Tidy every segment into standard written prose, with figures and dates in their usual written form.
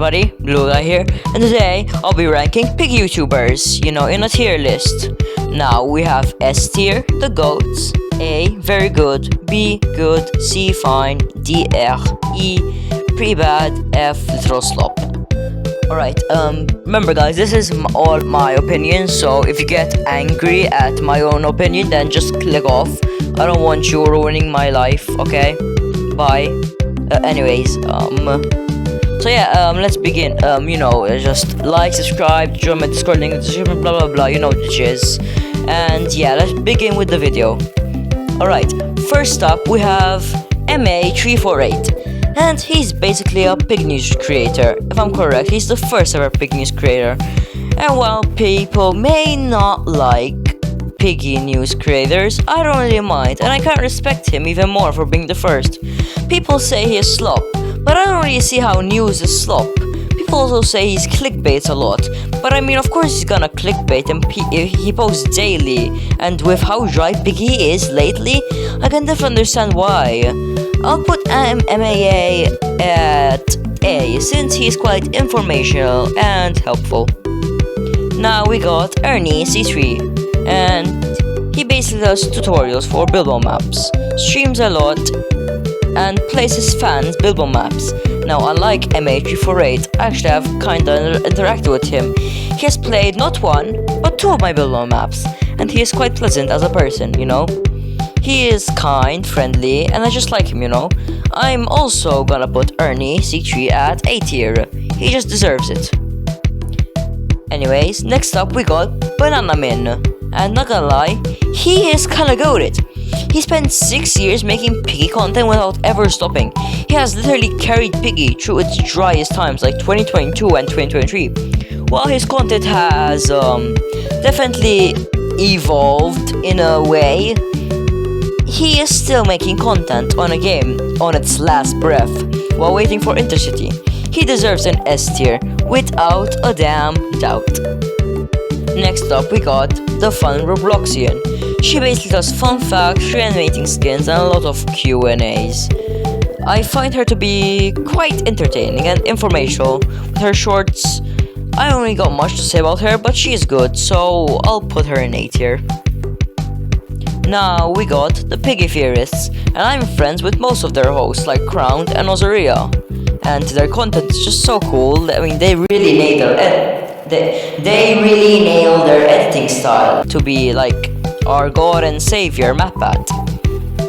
everybody, Blue Guy here, and today I'll be ranking Piggy YouTubers, in a tier list. Now we have S tier, the GOATs, A, very good, B, good, C, fine, D, E, pretty bad, F, little slop. Alright, remember guys, this is all my opinion, so if you get angry at my own opinion, then just click off. I don't want you ruining my life, okay? Bye. So yeah, let's begin. Just like, subscribe, join my Discord link in the description, blah blah blah, you know the jizz. And yeah, let's begin with the video. Alright, first up we have MA348. And he's basically a Pig News creator. If I'm correct, he's the first ever Pig News creator. And while people may not like Piggy News creators, I don't really mind, and I can't respect him even more for being the first. People say he is slop, but I don't really see how news is slop. People also say he's clickbait a lot, but I mean, of course he's gonna clickbait, and he posts daily, and with how dry Piggy is lately, I can definitely understand why. I'll put MAA at A, since he's quite informational and helpful. Now we got Ernie C3. And he basically does tutorials for Bilbo maps, streams a lot, and plays his fans Bilbo maps. Now unlike MA348, I actually have kinda interacted with him. He has played not one, but two of my Bilbo maps, and he is quite pleasant as a person, He is kind, friendly, and I just like him, I'm also gonna put Ernie C3 at A tier. He just deserves it. Anyways, next up we got Banana Min. And not gonna lie, he is kinda goated. He spent 6 years making Piggy content without ever stopping. He has literally carried Piggy through its driest times like 2022 and 2023. While his content has definitely evolved in a way, he is still making content on a game on its last breath while waiting for Intercity. He deserves an S tier without a damn doubt. Next up we got the fun Robloxian. She basically does fun facts, reanimating skins, and a lot of Q&As. I find her to be quite entertaining and informational with her shorts. I don't really got much to say about her, but she is good, so I'll put her in A tier. Now we got the Piggy Theorists, and I'm friends with most of their hosts like Crowned and Ozaria. And their content is just so cool. I mean, they really nail their editing style to be like our god and savior MapPad.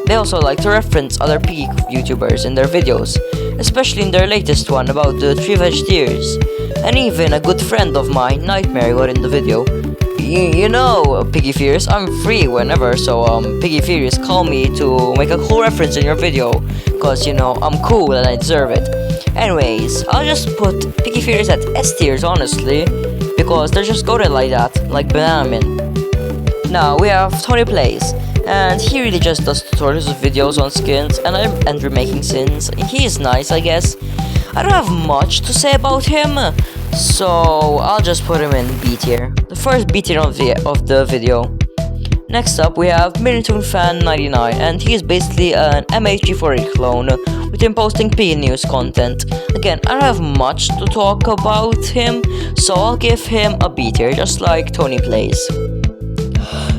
They also like to reference other Piggy YouTubers in their videos, especially in their latest one about the 3 Vegeteers. And even a good friend of mine, Nightmare, got in the video. Piggy Furious, I'm free whenever, so Piggy Furious, call me to make a cool reference in your video, cause I'm cool and I deserve it. Anyways, I'll just put Piggy Furious at S tiers, honestly, because they're just goated like that, like Banana Min. Now we have Tony Plays, and he really just does tutorials with videos on skins and remaking skins. He is nice, I guess. I don't have much to say about him, so I'll just put him in B tier, the first B tier of the video. Next up we have Minitoon Fan 99, and he is basically an MH348 clone with him posting Piggy News content. Again, I don't have much to talk about him, so I'll give him a B tier, just like Tony Plays.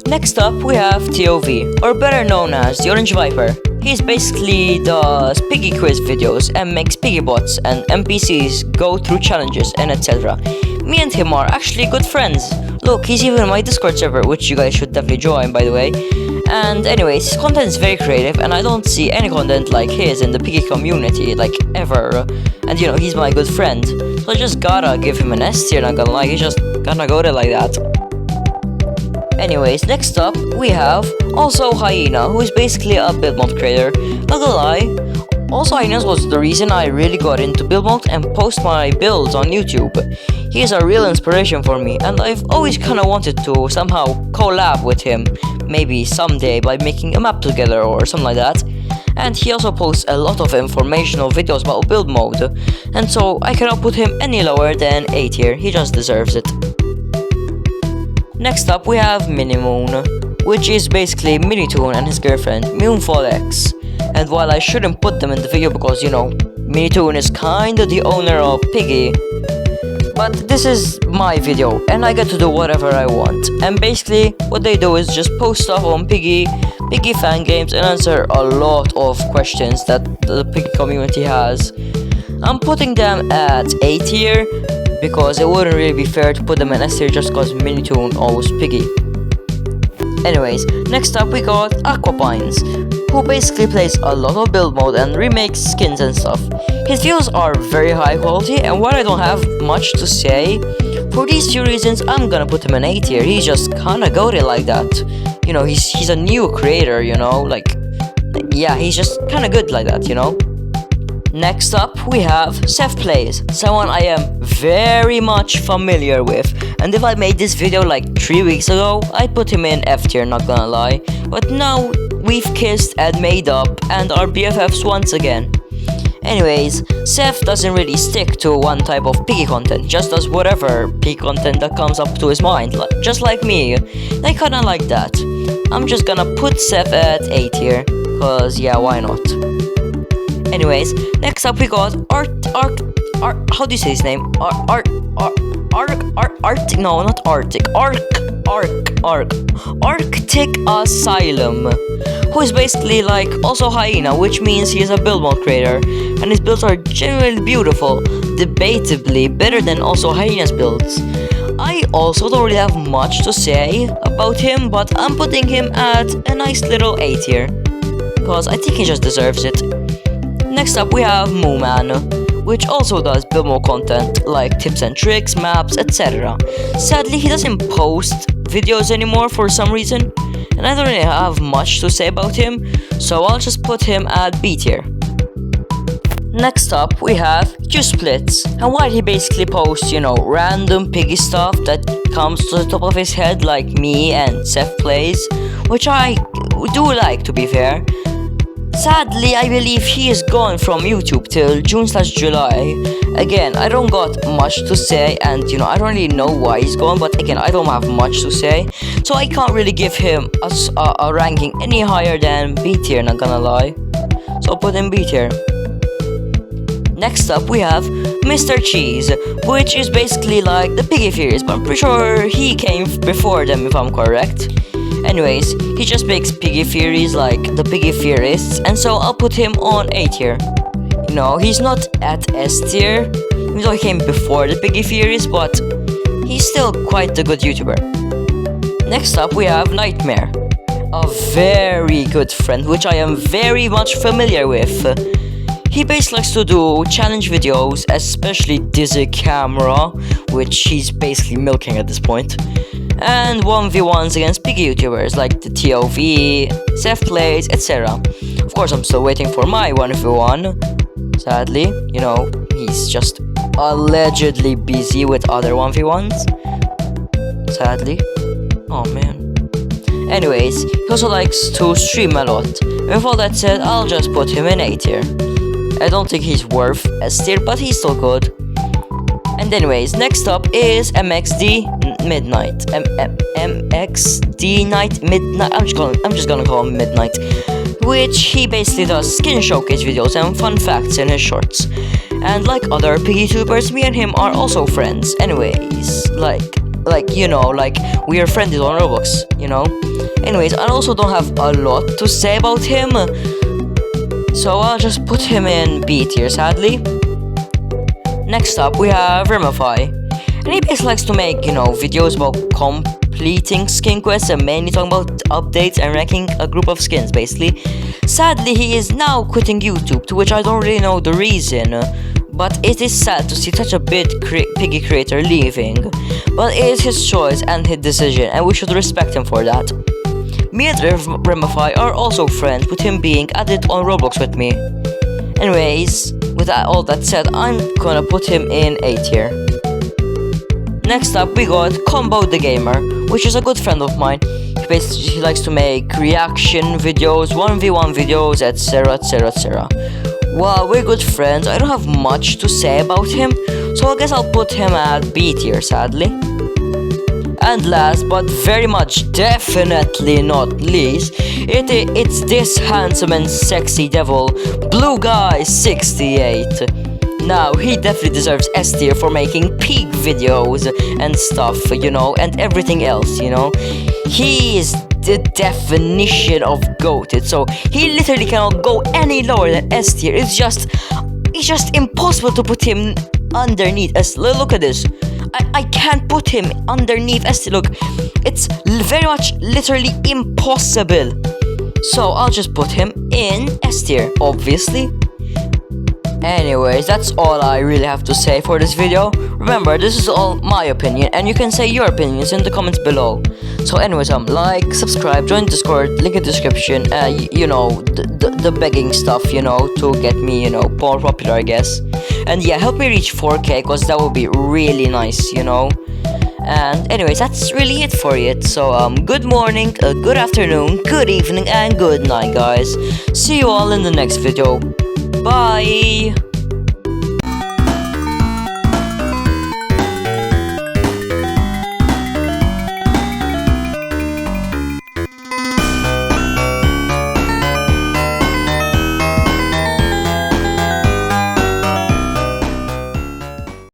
Next up we have TOV, or better known as the Orange Viper. He's basically does Piggy quiz videos and makes Piggy bots and NPCs go through challenges and etc. Me and him are actually good friends. Look, he's even in my Discord server, which you guys should definitely join, by the way. And anyways, his content is very creative, and I don't see any content like his in the Piggy community, like, ever. And he's my good friend, so I just gotta give him an S tier, not gonna lie, he's just gonna go there like that. Anyways, next up, we have Also Hyena, who is basically a build mod creator. Not gonna lie, Also Hyenas was the reason I really got into build mod and post my builds on YouTube. He is a real inspiration for me, and I've always kinda wanted to somehow collab with him, maybe someday by making a map together or something like that. And he also posts a lot of informational videos about build mode, and so I cannot put him any lower than A tier, he just deserves it. Next up we have Minimoon, which is basically Minitoon and his girlfriend, Moonfall X. And while I shouldn't put them in the video because, Minitoon is kinda the owner of Piggy. But this is my video and I get to do whatever I want. And basically what they do is just post stuff on Piggy fan games and answer a lot of questions that the Piggy community has. I'm putting them at A tier because it wouldn't really be fair to put them in S tier just cause Minitoon owes Piggy. Anyways, next up we got Aquapines, who basically plays a lot of build mode and remakes skins and stuff. His videos are very high quality, and while I don't have much to say, for these few reasons I'm gonna put him in A tier. He's just kinda goated like that. You know, he's a new creator, you know, yeah, he's just kinda good like that, you know. Next up we have Seth Plays, someone I am very much familiar with, and if I made this video like 3 weeks ago, I'd put him in F tier, not gonna lie. But now we've kissed and made up and are BFFs once again. Anyways, Seth doesn't really stick to one type of Piggy content, just does whatever Piggy content that comes up to his mind, just like me. I kinda like that. I'm just gonna put Seth at A tier, cause yeah, why not? Anyways, next up we got how do you say his name? Arctic Asylum, who is basically like also Hyena, which means he is a build mode creator, and his builds are genuinely beautiful, debatably better than also Hyena's builds. I also don't really have much to say about him, but I'm putting him at a nice little A tier, because I think he just deserves it. Next up we have Mooman, which also does build mode content like tips and tricks, maps, etc. Sadly, he doesn't post videos anymore for some reason, and I don't really have much to say about him, so I'll just put him at B tier. Next up we have Splits, and while he basically posts, you know, random Piggy stuff that comes to the top of his head like me and Seth Plays, which I do like, to be fair. Sadly, I believe he is gone from YouTube till June/July. Again, I don't got much to say, and you know, I don't really know why he's gone, but again, I don't have much to say, so I can't really give him a ranking any higher than B tier, not gonna lie. So I'll put him B tier. Next up we have Mr. Cheese, which is basically like the Piggy Fairies, but I'm pretty sure he came before them if I'm correct. Anyways, he just makes Piggy Fairies like the Piggy Theorists, and so I'll put him on A tier. You know, he's not at S tier, even though he came before the Piggy Fairies, but he's still quite a good YouTuber. Next up we have Nightmare, a very good friend which I am very much familiar with. He basically likes to do challenge videos, especially Dizzy Camera, which he's basically milking at this point, and 1v1s against Piggy YouTubers like the TOV, Seth Plays, etc. Of course, I'm still waiting for my 1v1. Sadly, you know, he's just allegedly busy with other 1v1s. Sadly. Oh man. Anyways, he also likes to stream a lot. With all that said, I'll just put him in A tier. I don't think he's worth S tier, but he's still good. And anyways, next up is MXD Midnight. MXD Night Midnight. I'm just gonna call him Midnight. Which he basically does skin showcase videos and fun facts in his shorts. And like other Piggy YouTubers, me and him are also friends. Anyways, like you know, like we are friends on Roblox, you know. Anyways, I also don't have a lot to say about him, so I'll just put him in B tier, sadly. Next up we have Remify, and he basically likes to make, you know, videos about completing skin quests and mainly talking about updates and ranking a group of skins, basically. Sadly, he is now quitting YouTube, to which I don't really know the reason, but it is sad to see such a big Piggy creator leaving. But it is his choice and his decision, and we should respect him for that. Me and Remify are also friends, with him being added on Roblox with me. Anyways, with all that said, I'm gonna put him in A tier. Next up we got Combo the Gamer, which is a good friend of mine. He likes to make reaction videos, 1v1 videos, etc, etc, etc. Well, we're good friends. I don't have much to say about him, so I guess I'll put him at B tier, sadly. And last but very much definitely not least, it's this handsome and sexy devil, Blue Guy 68. Now, he definitely deserves S tier for making pig videos and stuff, you know, and everything else, you know. He is the definition of goated, so he literally cannot go any lower than S tier. It's just impossible to put him underneath S. Look at this. I can't put him underneath S tier. Look, it's very much literally impossible. So I'll just put him in S tier, obviously. Anyways, that's all I really have to say for this video. Remember, this is all my opinion, and you can say your opinions in the comments below. So anyways, like, subscribe, join Discord, link in the description, you know, the begging stuff, you know, to get me, you know, more popular, I guess. And yeah, help me reach 4K, because that would be really nice, you know. And anyways, that's really it for it. So good morning, good afternoon, good evening, and good night, guys. See you all in the next video. Bye!